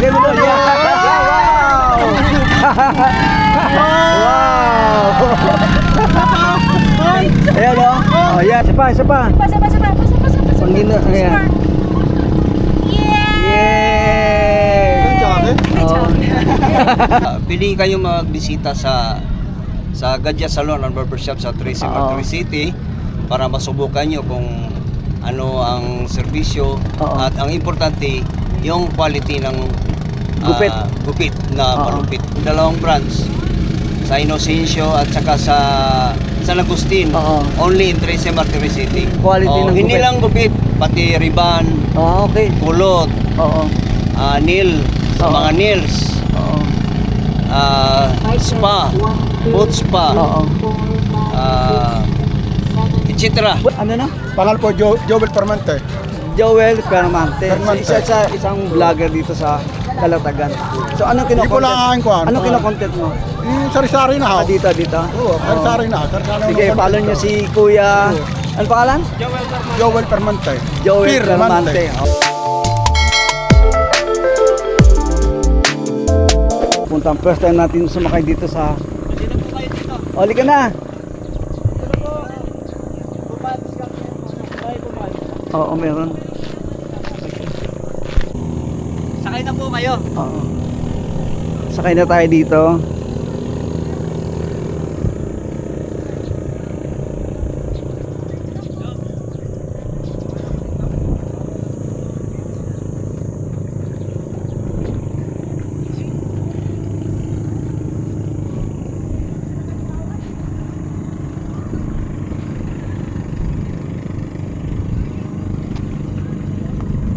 Lagay mo doon. Wow! Wow! Ayan o. Oh, yan. Isa pa, isa pa. Pasa. Pangino, ayan. Yay! Oh. Pili kayo magbisita sa Gadget Salon and Barbershop sa Tracy Martin City para masubukan nyo kung ano ang serbisyo at ang importante yung quality ng gupit na malupit. Dalawang branch sa Inocencio at saka sa San Agustin, only in Tracy Martin City. Quality ng hindi gupit. lang gupit, pati ribbon, Okay. kulot, nail, sa mga nails, spa, foot spa, etc. Ano na? Pangal po, Joel Permante. Joel Permante. Permante. Isang vlogger dito sa Calatagan. So anong Hindi ko lang kino-content? kuhan. Anong kino-content mo? Yung sari-sari na ako. Dito. Oo, sari-sari na. Sari-sari Sige, na. follow niyo si Kuya. Ano pangalan? Joel Permante. Joel Permante. Puntang first time natin sumakay dito sa... Oli ka na! Oo, meron. Sakay na po kayo. Oo. Sakay na tayo dito.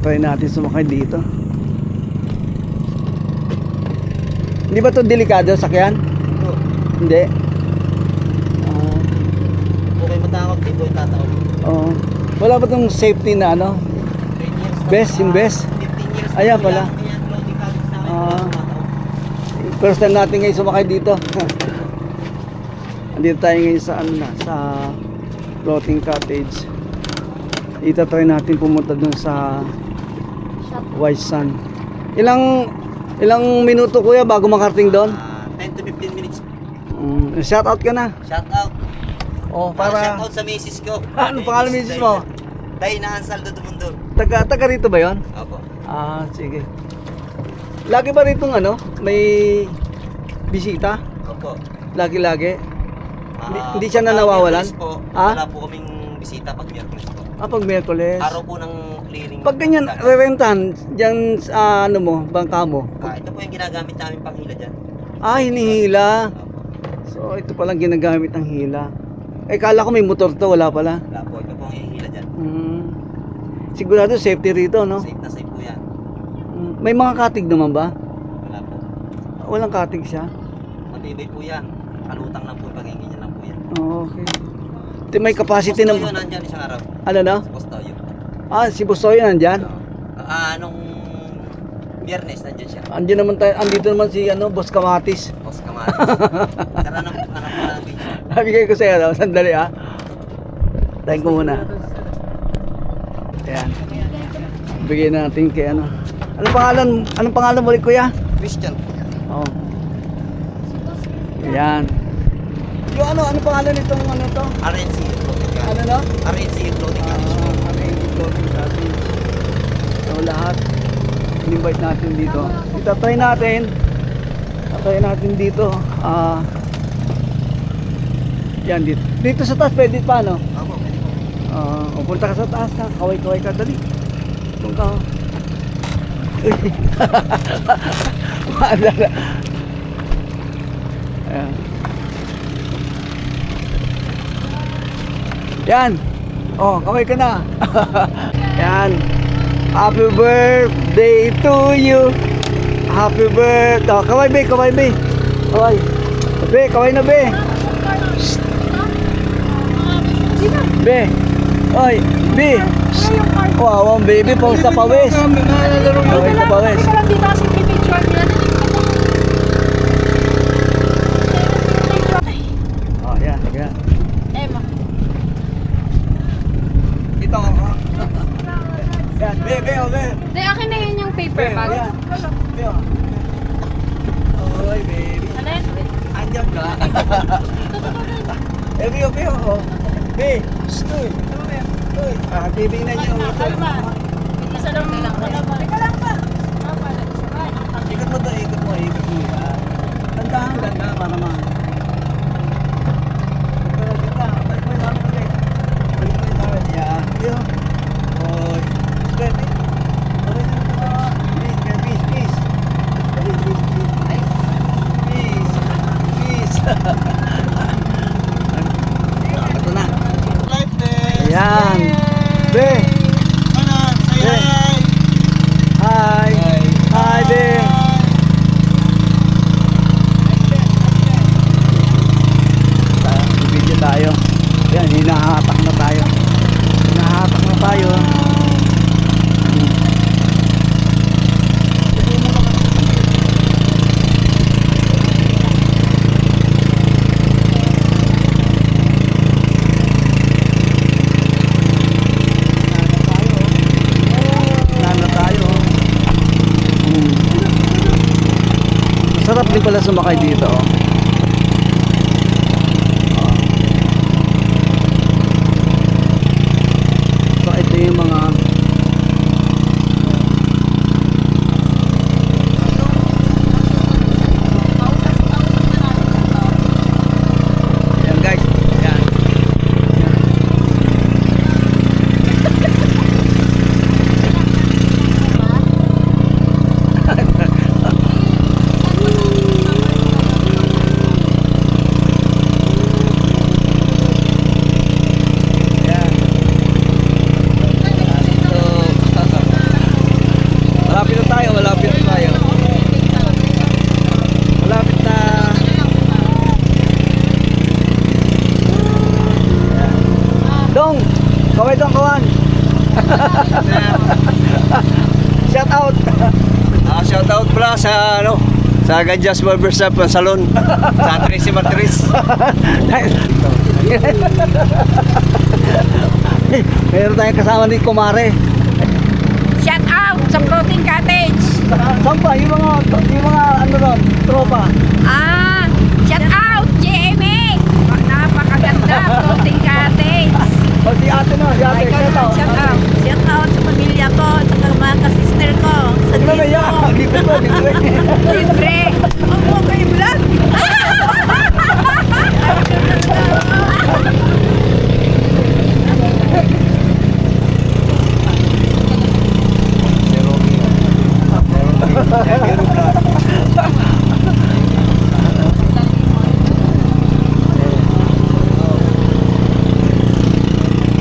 Try natin sumakay dito. Hindi ba ito delikado sakyan? Hindi. Okay, matakot dito yung tataon. Oo. Wala ba itong safety na ano? Best, yung best? 15 years. Ayan pala. First time natin ngayon sumakay dito. Andito tayo ngayon sa ano na, sa floating cottage. Ita try natin pumunta dun sa White Sun. Ilang minuto kuya bago makarating doon? 10 to 15 minutes. Shout out ka na. Shout out. Oh, Shout para out sa misis ko. ano pangalan misis mo? Day na Ansaldo Dumundor. Taga rito ba 'yon? Opo. Sige. Lagi ba rito ano? May bisita? Opo. Lagi. Hindi siya na nawawalan? Po, Ah? wala po kaming bisita pag Miyerkules po. Pag Miyerkules. Araw po ng clearing. Pag ganyan, re-rentahan diyan sa ano mo, bangka mo. Ito po yung ginagamit namin pang hila dyan. Hinihila. Opo. So ito palang ginagamit ng hila. Kala ko may motor to, wala pala. Wala po. Ito po ang hihila dyan. Sigurado safety rito, no? Safe na safe po yan. May mga katig naman ba? Wala po. Walang katig siya. Matibay po yan. Kalutang lang po. Pagingin niya lang po yan. Okay. Ito may capacity Posto na... yun, nandyan isang araw. Ano na? Posto yun. Si Busoy nandyan? Nung Biyernes, nandyan siya. Andito naman si Boss Kamatis. Boss Kamatis. Tara na, anak mo na ng video. Bigay ko sa'yo, sandali Tayin ko muna. Ayan. Bigyan natin kay Anong pangalan mo ulit kuya? Christian. Oh. Ayan. Yung anong pangalan nitong to? RNC Floating Cottage. Ano no? RNC Floating Cottage. Floating cottage. So lahat in-invite natin dito. Itatry natin. Dito. Yan dito. Dito sa taas pwede pa no? Ako, pwede po. Punta ka sa taas na. Kaway ka dali. Doon ka. Ayan. Yan. Kaway ka na. Yan. Happy birthday to you. Happy birthday. Kaway be. Kaway. Be, kaway na be. Shh. Be. Oy, be. Wow, ang baby pawis na pawis. Pawis na pawis. Hindi ko lang dito kasi pipicture niya. Yan. Emma. Dito ako. Yan, be. Hindi, akin na yun yung paper. Super bag. Ayan. Pio. Oy, baby. Alin? Andiyan ka. Pio, Pio. Oh. Be, stoy. Stoy. Titingnan niyo. Kalma. Hindi sa lang kalaban. Teka lang pa. Ikot mo to, ikot mo. Yan. Ganda, para ma. Ganda. Balik mo yung damit ulit. Balik mo yung damit. Yan. Pio. Oy. Steady. Oy. Peace, peace. Peace. Ito na. Life day. Ayan. Be. Ano? Say Hi. Hi, Be. Video tayo. Ayan, hinahatak na tayo. Hinahatak na tayo. Nana tayo. Sarap din pala sumakay dito. So ito yung mga Ayan guys. Ayan. Ayan. Malapit na tayo, malapit na tayo. Malapit na. Dong, kaway dong kawan. Shout out. Shout out pala sa sa Gadya's Barbershop Salon sa Tracy Martires. Meron tayong kasama ni Kumare. Shout out sa Protein Cottage. Saan pa? Yung mga ano ron, tropa. Shout out GMA. Napakaganda Protein Cottage. O si ate no, si ate. Shout out. Shout out sa pamilya ko, sa mga ka-sister ko, sa Ano ba yan? Libre ko, libre. Libre. Ang buong kayo vlog.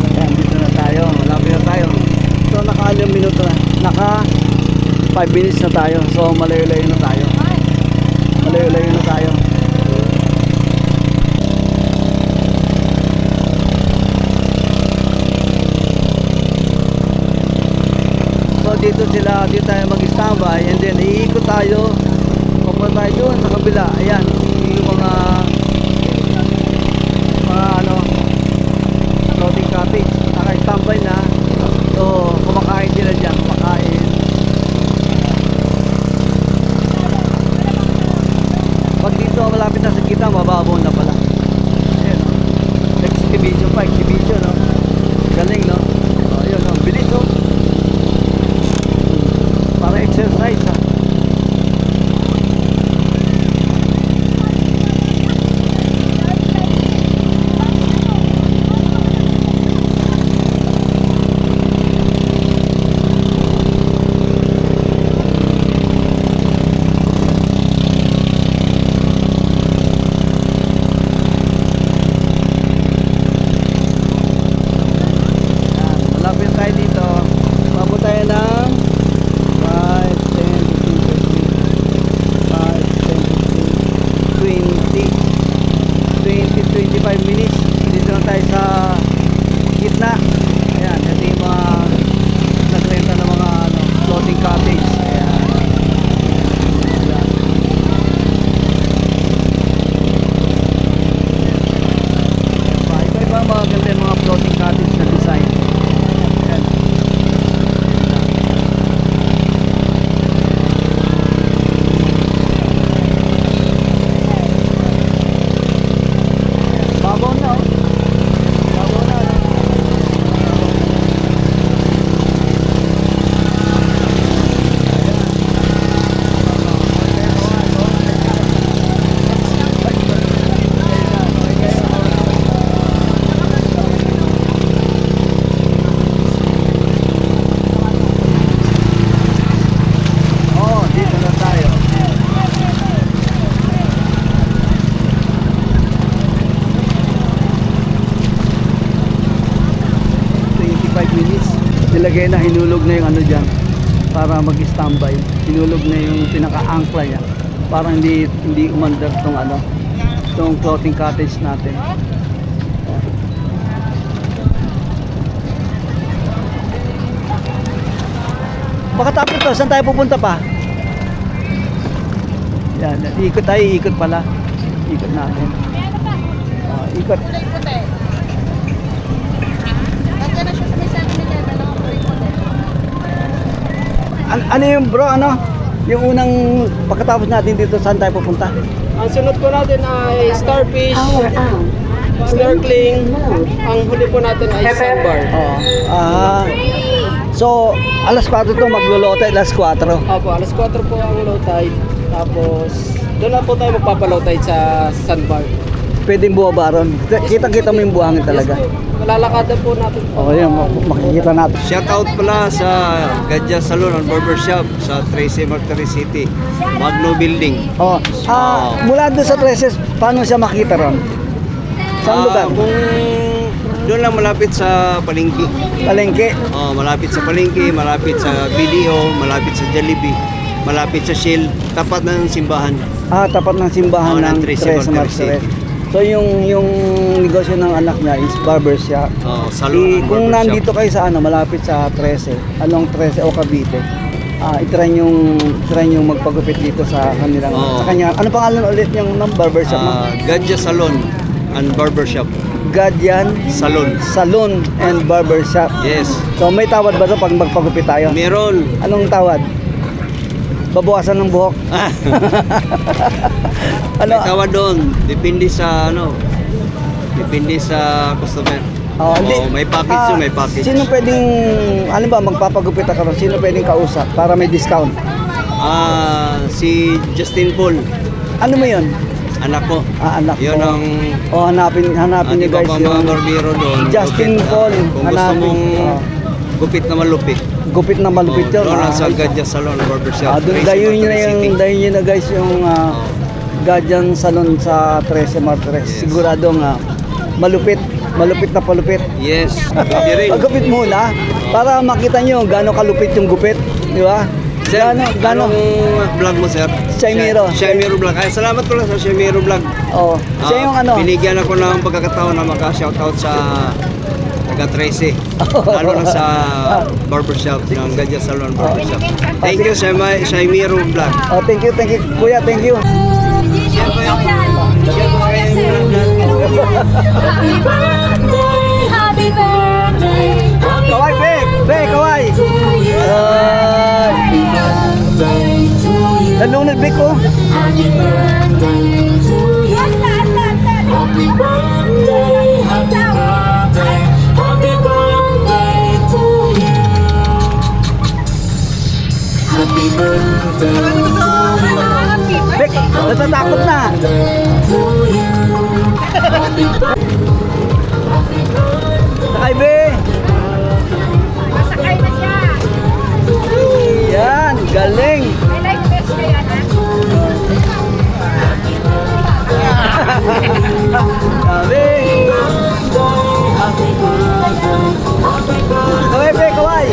Ayan, dito na tayo. Malapit na tayo. So, naka-ilang minuto na. Naka 5 minutes na tayo. So, malayo-layo na tayo. Malayo-layo na tayo. So, dito tayo mag-standby. And then, iikot tayo. Pupunta tayo doon sa kabila. Ayan. Yung mga floating cottage. Naka-standby na. So, kumakain sila dyan. Kumakain. Pag dito malapit na sa kita, mababaw na pala. Ayan. Exhibition pa. Exhibition, no? Galing, no? O, yun, no? Bilis, no? Para exercise, ha? binigay na, hinulog na yung ano dyan para mag-standby. Hinulog na yung pinaka-angkla niya para hindi umandar tong ano, tong floating cottage natin. Baka tapos to, saan tayo pupunta pa? Yan, ikot tayo, ikot pala. Ikot natin. Ikot. Ano yung bro, ano? Yung unang pagkatapos natin dito, saan tayo pupunta? Ang sunod po natin ay starfish, snorkeling. Ang huli po natin ay sandbar. So, alas 4 to, maglo-low tide, alas 4. Opo, alas 4 po ang low tide. Tapos, doon na po tayo magpapalow tide sa sandbar. Pwedeng buwaba ron. Kita-kita mo yung buhangin talaga. Yes po, malalakadan po natin. Oo, yan, makikita natin. Shout out pala sa Gadya Salon and Barbershop sa Tracy Martiri City, Magno Building. Mula doon sa Treses, paano siya makita ron? Saan lugar? Kung doon lang malapit sa Palengke. Palengke. Malapit sa Palengke, malapit sa BDO, malapit sa Jollibee, malapit sa Shell, tapat ng simbahan. Tapat ng simbahan ng Teresa Martires. So yung negosyo ng anak niya is barbershop. Salon and Kung barbershop. nandito kayo sa ano, malapit sa 13, along 13 o Cavite, i-try yung magpagupit dito sa kanilang sa kanya. Ano pangalan ulit yung barbershop mo? Gadya Salon and Barbershop. Gadyan Salon and Barbershop. Yes. So may tawad ba 'to pag magpagupit tayo? Meron. Anong tawad? Babawasan ng buhok. May tawad doon. Depende sa Depende sa customer. May package yun, may package. Sino pwedeng, magpapagupit ako, sino pwedeng kausap para may discount? Si Justin Paul. Ano mo yun? Anak ko. Anak Yun ko. ang Hanapin niyo guys mga yung barbero doon. Justin Gupit, Paul. Kung gusto Hanapin. mong gupit na malupit. Gupit na malupit yun. Doon lang sa Gadya Salon and Barbershop. Doon Tracy dayon nyo na Martiri City. dayon nyo na guys yung Gadyan Salon sa 13 Martires. Yes. Siguradong malupit na palupit. Yes. Pwede rin. Magupit muna para makita nyo gaano kalupit yung gupit, di ba? Sir, Gaano? anong vlog mo, sir? Shaimiro. Shaimiro Vlog. Ay, salamat pala sa Shaimiro Vlog. Oh, siya yung ano. Binigyan ako ng pagkakataon na maka-shoutout sa taga Tracy. Lalo na sa barbershop ng Gadya Salon Barbershop. Thank you, Shaimiro Vlog. Thank you, kuya, thank you. Happy birthday, Kaway, be, kaway. Nalunod, be ko. happy birthday to you. Happy birthday, happy birthday, happy birthday to you. Happy birthday to you. Be, natatakot na. To you. Happy birthday. Sakay, be. Masakay na siya. Yan, galing. May like best kaya na. Sabi. Kaway, be, kaway.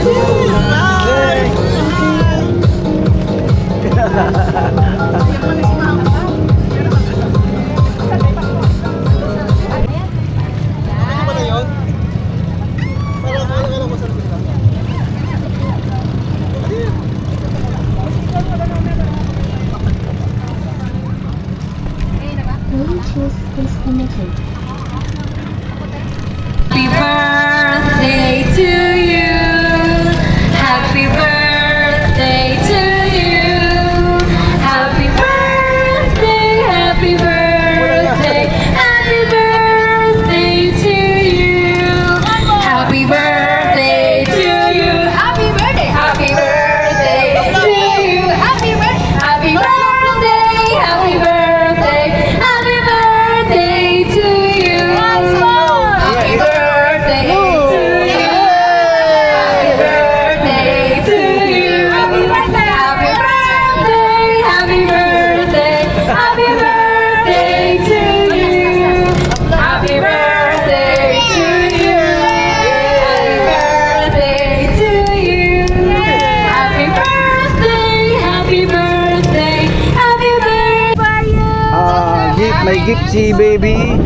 May gift si baby.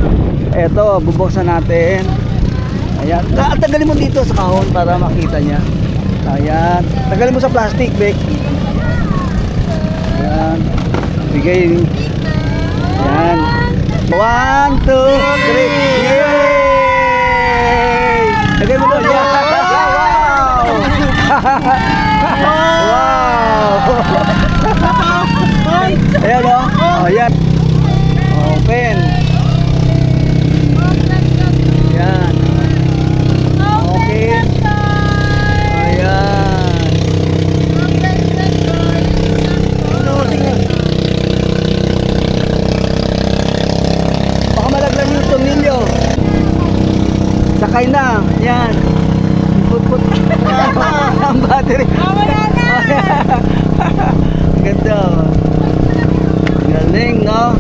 Eto, bubuksan natin. Ayan. Tagalin mo dito sa kahon para makita niya. Ayan. Tagalin mo sa plastic, Bek. Ayan. Bigay. Ayan. 1, 2, 3. Yay! Lagay mo doon. Yeah. Wow! Ayan o. Oh, ayan. Open. Ayan. Okay. Ayan. Baka malaglag yung tornilyo. Sakay na. Ayan. Put. Ang battery. Ganda. Galing, no?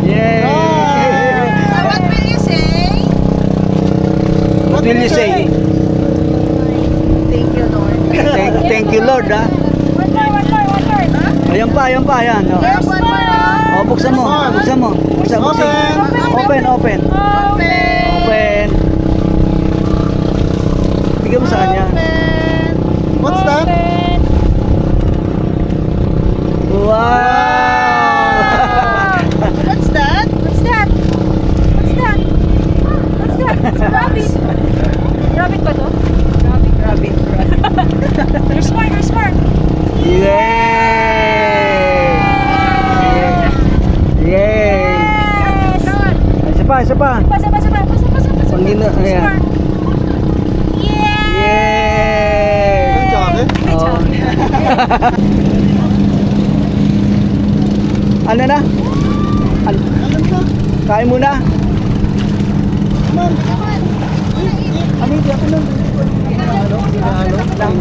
Yay! What will you say? What will you say? Thank you, Lord. Thank you, Lord, ha? One more. Ayan pa. Oh. There's one more. Oh, buksan mo. Buksan. Open. Bigyan mo sa kanya. What's that? Wow! What's that? It's a rabbit. Rabbit ba to? Rabbit. There's more. Yay! Yes! Isa pa. Pasa. Pangina, ayan. Yay! Chocolate? Oh. Ano na? Kain muna. Ano yung ako lang? Lang.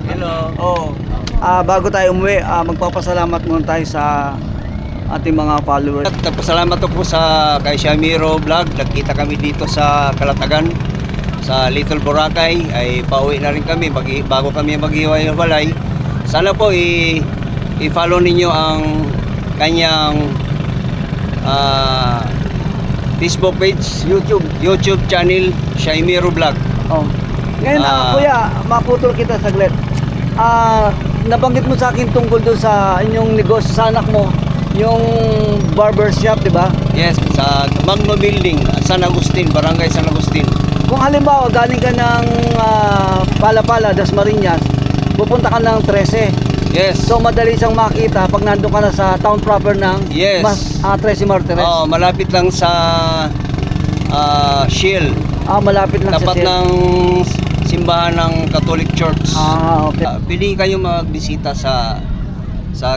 Hello. Oh. Bago tayo umuwi, magpapasalamat muna tayo sa ating mga followers. At nagpasalamat po sa kay Shamiro Vlog. Nagkita kami dito sa Kalatagan, sa Little Boracay. Ay pauwi na rin kami bago kami maghiwalay. Sana po i-follow ninyo ang kanyang Facebook page, YouTube channel, Shamiro Vlog. Oh. Ngayon, kuya, maputol kita saglit. Nabanggit mo sa akin tungkol doon sa inyong negosyo sa anak mo, yung barber shop, di ba? Yes, sa Magno Building, San Agustin, Barangay San Agustin. Kung halimbawa galing ka ng Palapala, Dasmariñas, pupunta ka ng 13. Yes. So madali siyang makita pag nandun ka na sa town proper ng Yes. 13 Martires. Oh, malapit lang sa Shield. Malapit lang Tapat sa Shell. ng simbahan ng Catholic Church. Okay. Pili kayo magbisita sa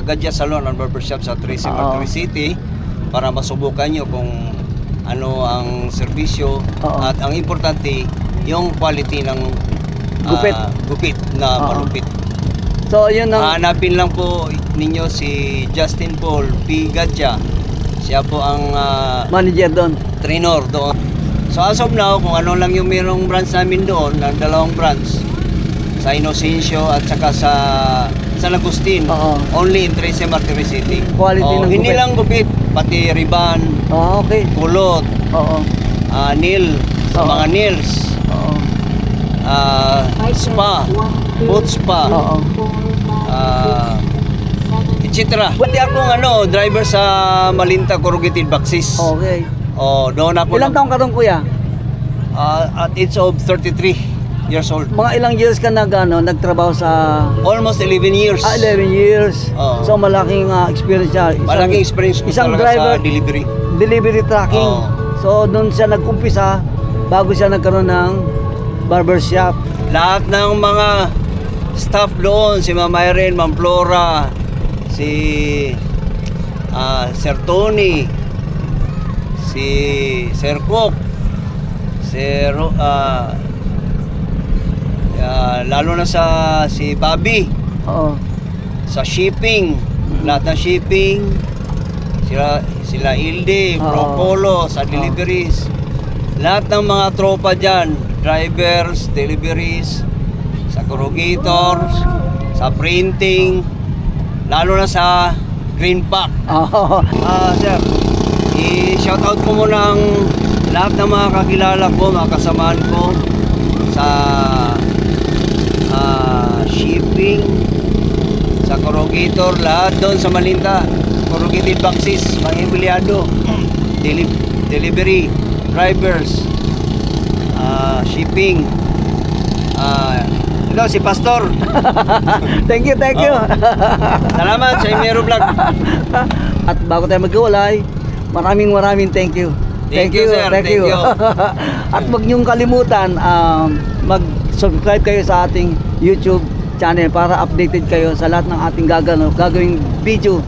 Gadya Salon and Barbershop sa Tracy Oo. Martires City para masubukan nyo kung ano ang serbisyo Oo. at ang importante yung quality ng gupit na Oo. malupit. So yun ang Hanapin lang po ninyo si Justin Paul P. Gadya. Siya po ang manager doon. trainer doon. So as of now, kung ano lang yung mayroong branch namin doon, ng dalawang branch, sa Inocencio at saka sa San Agustin, Oo. only in Tracy Martires City. Quality ng Hindi gupit. lang gupit, pati riban, Okay. kulot, Oo. nail, sa Oo. mga nails, Oo. spa, foot spa, Oo. etc. Pati akong driver sa Malinta Corrugated Boxes. Okay. Oh, doon ako. Ilang taong ka doon, kuya? At age of 33 years old. Mga ilang years ka nagtrabaho sa... Almost 11 years. 11 years. Oo. So malaking experience siya. Malaking experience ko isang talaga driver, sa delivery. delivery trucking. Oo. So doon siya nag-umpisa bago siya nagkaroon ng barbershop. Lahat ng mga staff doon, si Ma'am Irene, Ma'am Flora, si Sir Tony, si Sir Cook, lalo na si Bobby, Oo. sa shipping, lahat ng shipping, sila Ilde, Oo. Procolo, sa deliveries, lahat ng mga tropa dyan, drivers, deliveries, sa corrugators, sa printing, lalo na sa green pack. Oo. Sir, i-shoutout ko muna ang lahat ng mga kakilala ko, mga kasamaan ko sa shipping, sa corrugator, lahat doon sa Malinta, corrugated boxes, mga empleyado, delivery, drivers, shipping. Ito si Pastor. Thank you. Salamat sa Imero Vlog. At bago tayo maghiwalay, maraming thank you. Thank you, sir. Thank you. At huwag niyong kalimutan mag-subscribe kayo sa ating YouTube channel para updated kayo sa lahat ng ating gagawing video.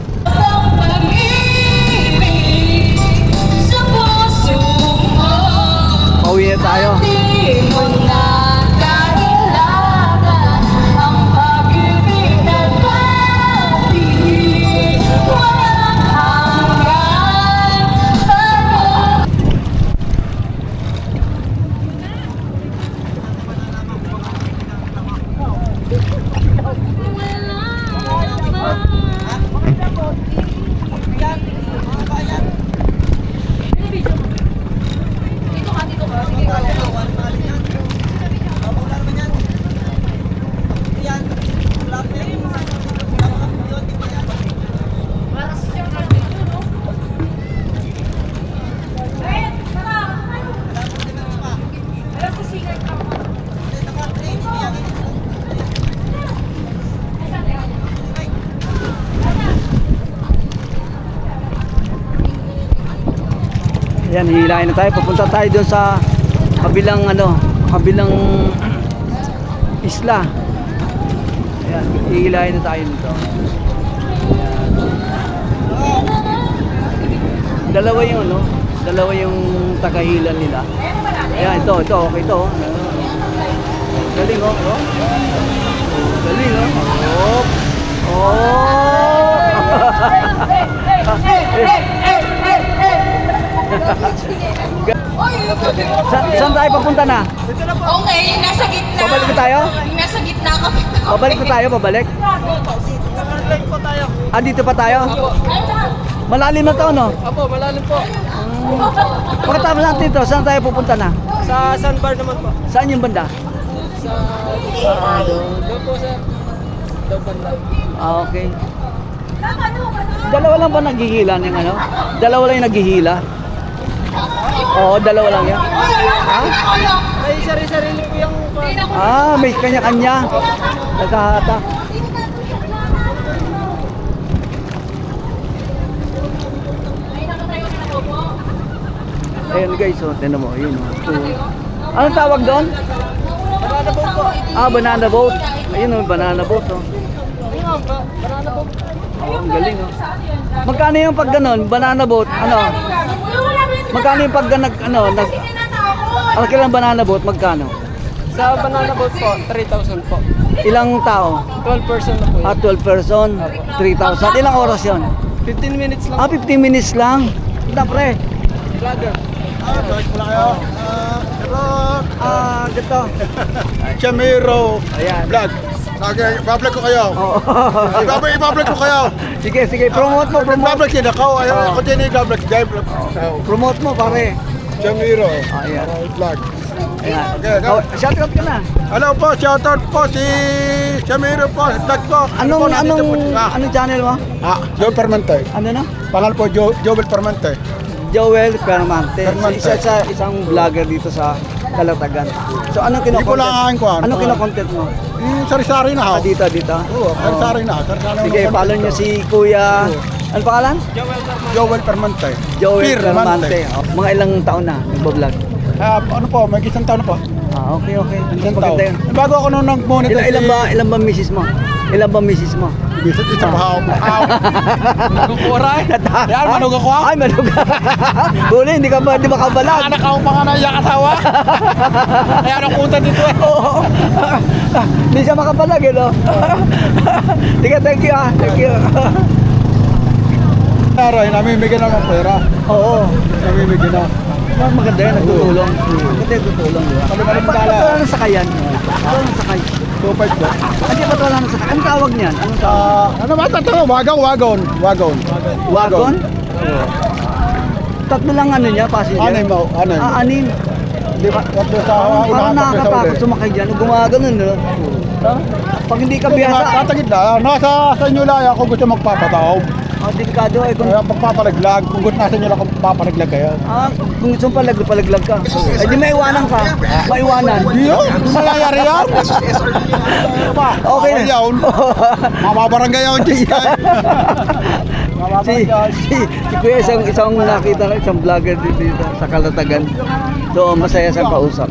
Pauwi na tayo. Yan, hihilahin na tayo. Pupunta tayo doon sa kabilang isla. Ayan, hihilahin na tayo dito. Dalawa yung tagahilan nila. Ayan, ito, okay to. Galing, oh. Galing, oh. Saan tayo papunta na? Okay, nasa gitna. Pabalik na tayo? Nasa gitna kami. Pabalik na tayo, pabalik? Dito pa tayo? Malalim na to, no? Apo, malalim po. Pagkatapos natin ito, saan tayo pupunta na? Sa sandbar naman po. Saan yung banda? Sa doon po sa doon banda. Okay. Dalawa lang ba naghihila ng ano? Dalawa lang yung naghihila? Oo, dalawa lang yan. Ha? Ay, sarili po yung May kanya-kanya. Naghahatak. Ayan guys, tignan mo, yun. Anong tawag doon? banana boat po. Banana boat. Ayun, banana boat. Banana boat. Ang galing, oh. Magkano yung pag ganun, banana boat? Magkano yung pag kailang banana boat, magkano? Sa banana boat po, 3,000 po. Ilang tao? 12 person na po. 12 person, 3,000. Ilang oras yon? 15 minutes lang. 15 minutes lang. Ito, pre. Vlogger. Dito. Chamero Ayan. Vlog. Okay, i-public ko kayo. Oo. I-public ko kayo. Sige, promote mo. I-public din ako. Ako din i-public. Promote mo, pare. Chamero. Ayan. Vlog. Ayan. Okay, go. Oh, shoutout ka na. Hello po, shoutout po si Chamiro po, vlog po. Anong channel mo? Joel Permente. Ano na? Pangal po, Joel Permente. Joel Permante. Permante. Isang vlogger dito sa Calatagan. So anong Hindi ko lang kino-content? kuhan. Anong kino-content mo? Yung sari-sari na ho. Dito. Oo, sari-sari na. Sari-sari na. Sige, follow niyo si Kuya. Ano pangalan? Joel Permente. Joel Permante. Permante. Oh, mga ilang taon na nagbo-vlog? Ano po, may isang taon na po. Okay. Isang taon. Maganda yun. Bago ako nung nag-monitor. Ilan ba misis mo? Ilan ba misis mo? Isa pa ako. Nagkukuray. Yan, manug ako. Ay, manug. Huli, di ba kabalag? Anak ako pa nga na iyak asawa. Kaya nakunta dito eh. Oo. Hindi siya makapalag, eh, no? Sige, thank you, Thank you. Aray, namimigyan na ng pera. Oo. Namimigyan na. Maganda yan, nagtutulong. Maganda yung tutulong, di ba? Kami-kami Bakit pala. wala ng sakayan? Wala ng sakay. 2.5 po. Hindi ba wala ng sakay? Anong tawag niyan? Anong tawag? Ano ba ito? Wagon. Wagon? Tatlo lang ano niya, passenger? Anim mo, anim. Anim. Di ba? Tatlo sa Parang unahan, tatlo sa nakakatakot uli. sumakay dyan. Gumaganon, no? Pag hindi ka biyasa, Tatagid na. Nasa sa inyo lang ako gusto magpapataob. delikado ay kung Kaya pagpapalaglag, kung gusto nasa inyo lang kung papalaglag kayo. kung gusto mo palaglag ka. Ay di maiwanan ka. Maiwanan. Yun, malayari yan. Okay na. Yun. Mamabarangay ako dyan. Si Kuya isang nakita na isang vlogger dito sa Calatagan. So masaya sa kausap.